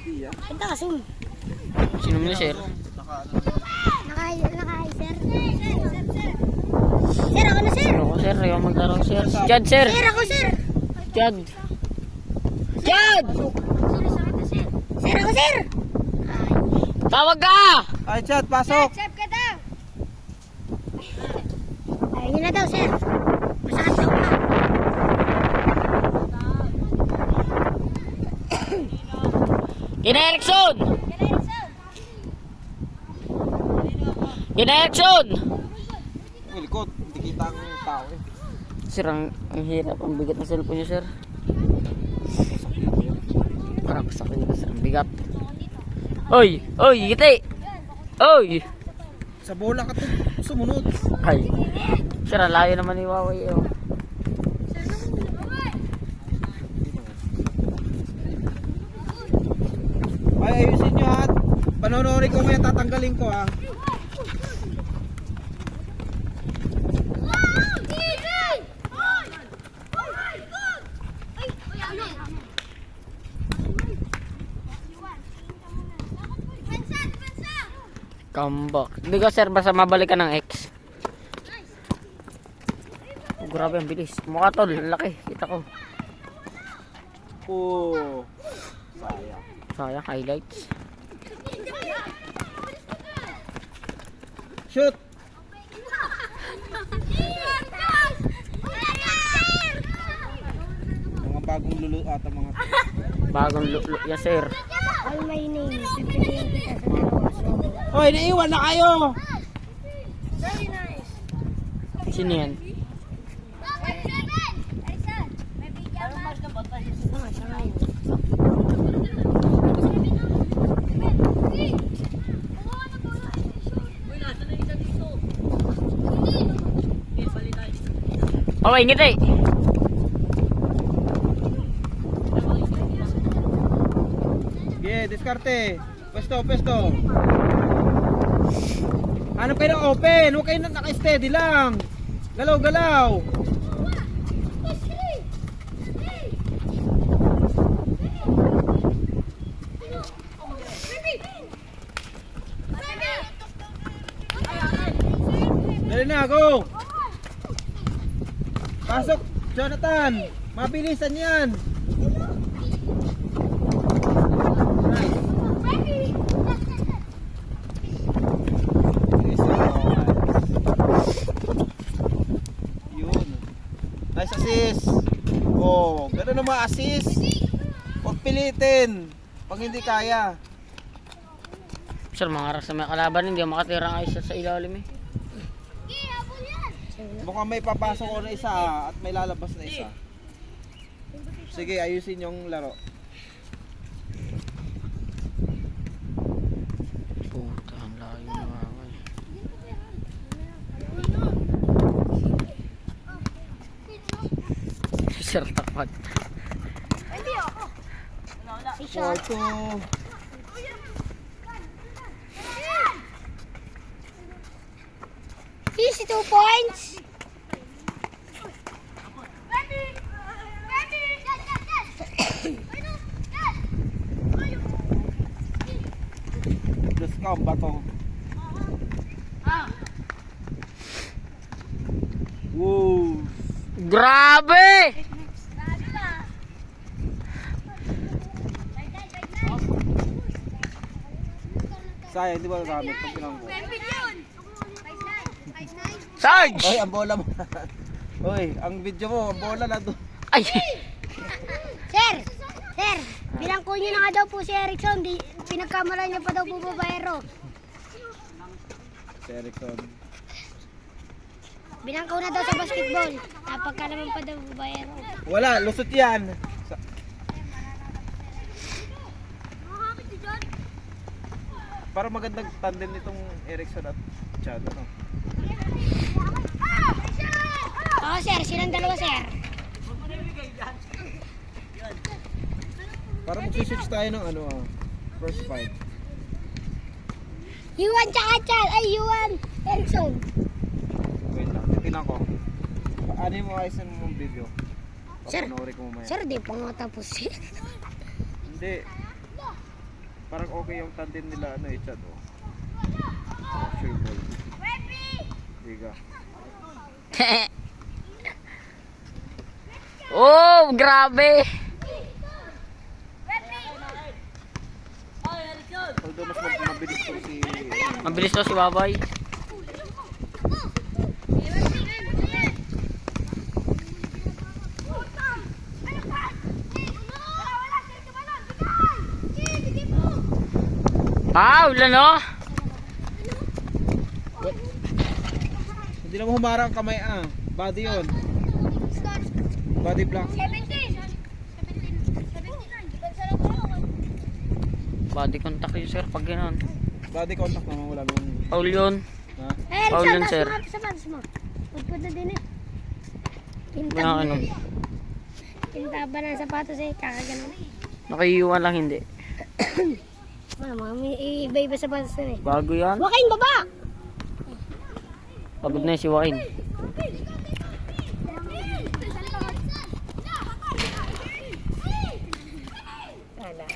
Punta ka, Zoom. Sino mo sir? Nakahay, sir. Sir, ako na, sir. Ako sir, ayaw maglaro sir. Si Chad sir. Sir, ako, sir. Chad. Chad! Sir, ako, sir. Tawag ka! Ay, Chad, pasok. Chef ka daw. Ayun yun na daw, sir. Masakit daw pa. Kina Erickson! Kina Erickson! Likod, hindi kita ang tao eh. Sir, ang hirap. Ang bigat ng cellphone niyo sir. Parang sakit nito sir. Ang bigat. Oy! Oy! Giti! Oy! Sa bola ka to, sumunod. Ay. Sir, ang layo naman ni Waway. Oh. Ay, ayusin nyo ha. Panonorin ko ngayon, tatanggalin ko ha. Comeback. Hindi ka sir, basta mabalik ka ng X. Oh, grabe ang bilis. Mukha tol, laki. Kita ko. Oh. Sayang. Sayang, highlights. Shoot! Mga bagong lulu ata mga. Bagong lulo. Yes sir. All my name. Pipiliin kita sa dalawa. Hoy, naiwan na kayo! Very nice. Sino yan? Okay, ngiti. Yeah, diskarte. Pwesto, pwesto. Ano kayo ng open? Huwag kayo naka-steady lang. Galaw, galaw. Dali na, go. Pasok, Jonathan. Mabilisan yan. Yun. Nice assist. Oh, gano'n na ma-assist. Huwag pilitin. Pag hindi kaya. Sir, mga ras na may kalaban, hindi ako makatira ng isa sa ilalim eh. Mukhang may papasok ko na isa at may lalabas na isa. Sige, ayusin yung laro. Puta, ang layo na mga. Sir, takpat. Si shot. Porto. Easy 2 points. Discount ba to? Wow. Grabe! Sayang, di ba gamit pag pinang ko? Sarge! Oy, ang bola mo. Oy, ang video mo, ang bola na doon. Ay! Sir, sir, bilang ko niyo na nga daw po si Erickson, pinagkamala niya pa daw po babayero. Si Erickson. Binangkaw na daw sa basketball. Napagkalaman pa daw babayero. Wala, lusot yan. Para magandang tandem nitong Erickson at Chad, ano? Oo sir, silang dalawa sir. Para mag-switch tayo ng ano first fight. Yuan tsaka Chad, ay Yuan, Erickson. Wait lang, tingnan ko. Ano mo ayos mong video? Sir, Papanoorin ko mamaya. sir, di pa nga tapos eh. Hindi. Parang okay yung tandem nila, ano eh, Chad, oh. Sure ball. Diga. Oh, grabe. Although mas mabilis to si... Mabilis to si Babay. Foul, ano? Hindi na mo humarang ang kamay, ah. Body yun. Body block. Body contact yun, sir, pag gano'n. Body contact naman, wala nung... Foul yun. Ha? Foul yun, sir. Sapatos mo. Pagpunta din eh. Kaya ano, Pintaba ng sapatos eh. Kakaganon. nakaiiwan lang hindi. Mama, may iba-iba sapatos na eh. Bago yan. Wakain baba! Pagod na yung si Joaquin.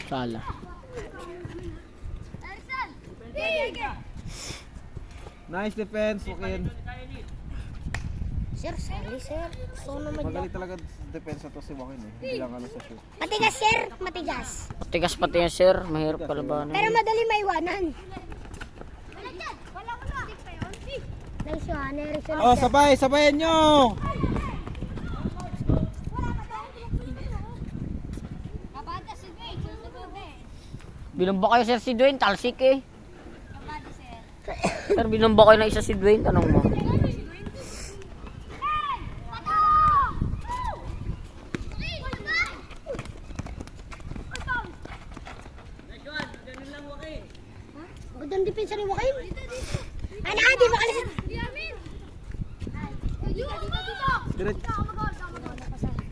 Sala. Nice defense, okay. Sir, sorry sir. So naman Magaling talaga depensa to si Joaquin eh. Hindi lang ano sa shoot. Matigas sir, matigas. Matigas pati yan, sir. Mahirap kalabanan. Pero madali maiwanan. Nice yun, Erickson. Oh, sabay, sabayan nyo! Binombo kayo, sir, si Dwayne. Talsik eh. Sir, binombo kayo na isa si Dwayne. Tanong mo. Gudang depensa ni Joaquin. Ano, di ba kalis?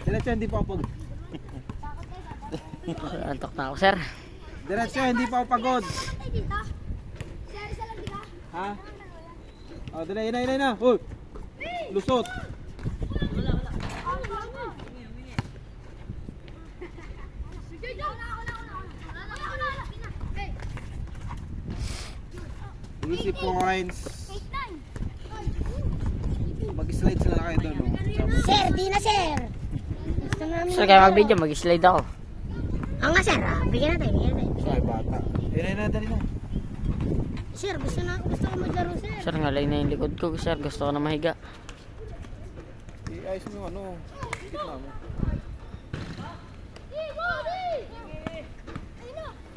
Diretso, hindi pa ako pagod. Antok na ako, sir. Diretso, hindi pa ako pagod. Ha? Oh, dali, yun na. Uy! Lusot. Easy points. Mag-slide sila kayo doon, no? Sir, di na sir. Gusto namin. Sir, kaya mag-video, mag-slide ako. Nga sir, bigyan natin, bigyan natin. Ay, bata. Yun na, dali na. Sir, gusto ko maglaro sir. Sir, ngalay na yung likod ko, sir. Gusto ko na mahiga. I-ayos mo yung ano. Sikit na mo.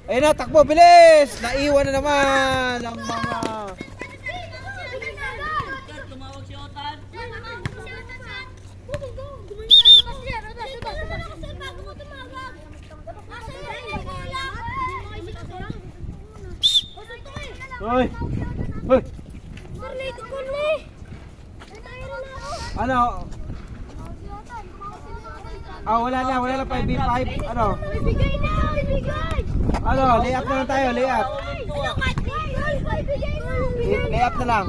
Ayun na, takbo, bilis! Naiwan na naman ang mga... Hoy! Hoy! Ano? Ah, wala na 5v5. Ano? Ano, layup na lang tayo, layup. Layup na lang.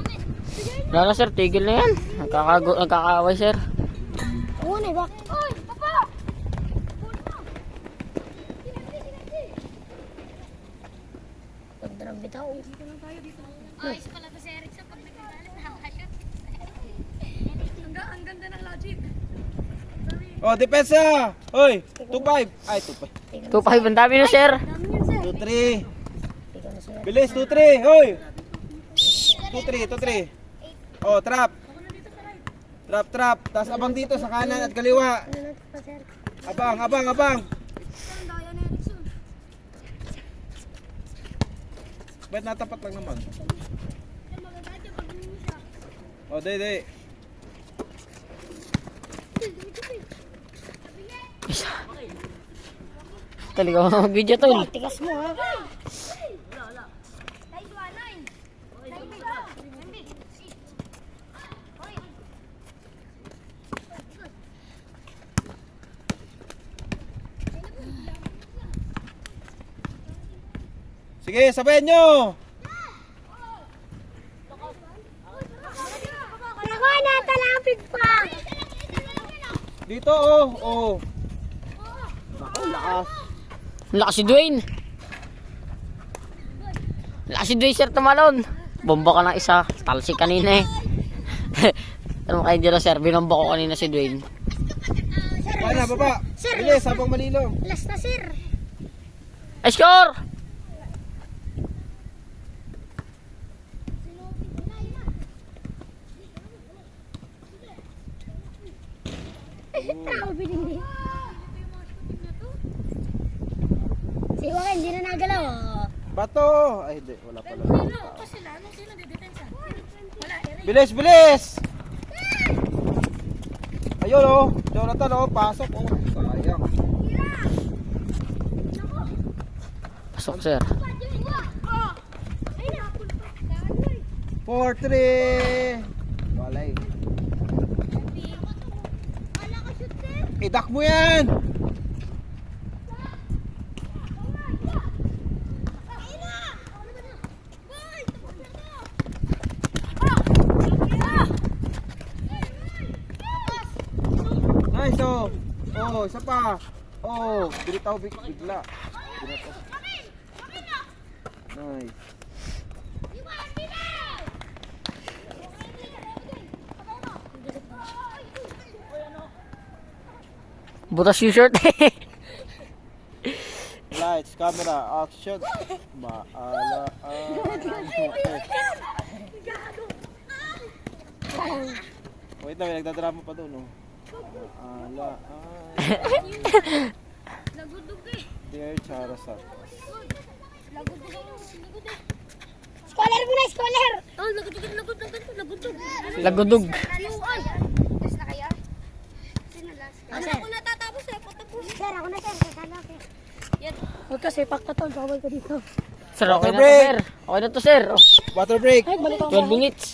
Wala na, sir. Tigil na yan. Nagkakaaway, sir. Oo na, bak. Oy, papa! Pagdarang bitaw. Ayos pala to si Erickson pag nagagalit nakakashoot. Ang ganda ng logic. Oh, depensa! Hoy, 2-5. Ay, 2-5. 2-5. Ang dami na, sir. 2-3. Bilis, 2-3. Hoy! 2-3. Oh, trap. Trap. Tapos abang dito sa kanan at kaliwa. Abang. Ba't natapat lang naman? Oh, day. Talaga ako mag-video, tol. Tigas mo ha. Sige, sabayan nyo! Naku, natalapit pa. Dito, oh. Naku, lakas. Ang lakas si Dwayne. Lasi Dwayne sir tumalon. Bomba ka ng isa. Talsi kanina eh. Ano kayo dito sir? Binomba ko kanina si Dwayne. Baba na, baba. Sir, Bilis, habang malilo. last na sir. Ay, score! Tao binili. Si Juan, hindi na nagalaw. Oh. Bato! Ay, hindi. Wala pala. Ano sila? Anong sino didepensa? Wala, Eric. Bilis, bilis! Ayun oh. Jonathan oh. Pasok oh. Sayang. Pasok sir. 4-3! Walay. Idak mo yan! Nice oh! Oh, isa pa! Oh, bilitaw bigla. Binata. Nice. Butas yung shirt eh. Lights, camera, action. Maala. Wait na, may nagdadrama pa doon. Oh. Maala. Nagudog eh. Dear Charasat. Nagudog ako. Nagudog eh. Scholar muna, scholar! Oh, nagudog. Lagudog. Ay. Tapos na kayo? Sino last? Ako, Ano sir. ako natatapos eh. Patapos. Sir, ako na sir. Kasama ako. Yan. Huwag kasi, pakta tol. Bawal ka dito. Sir, okay na to break. sir. Okay na to sir. Oh, Water break. Ay, balik ako. 12 minutes.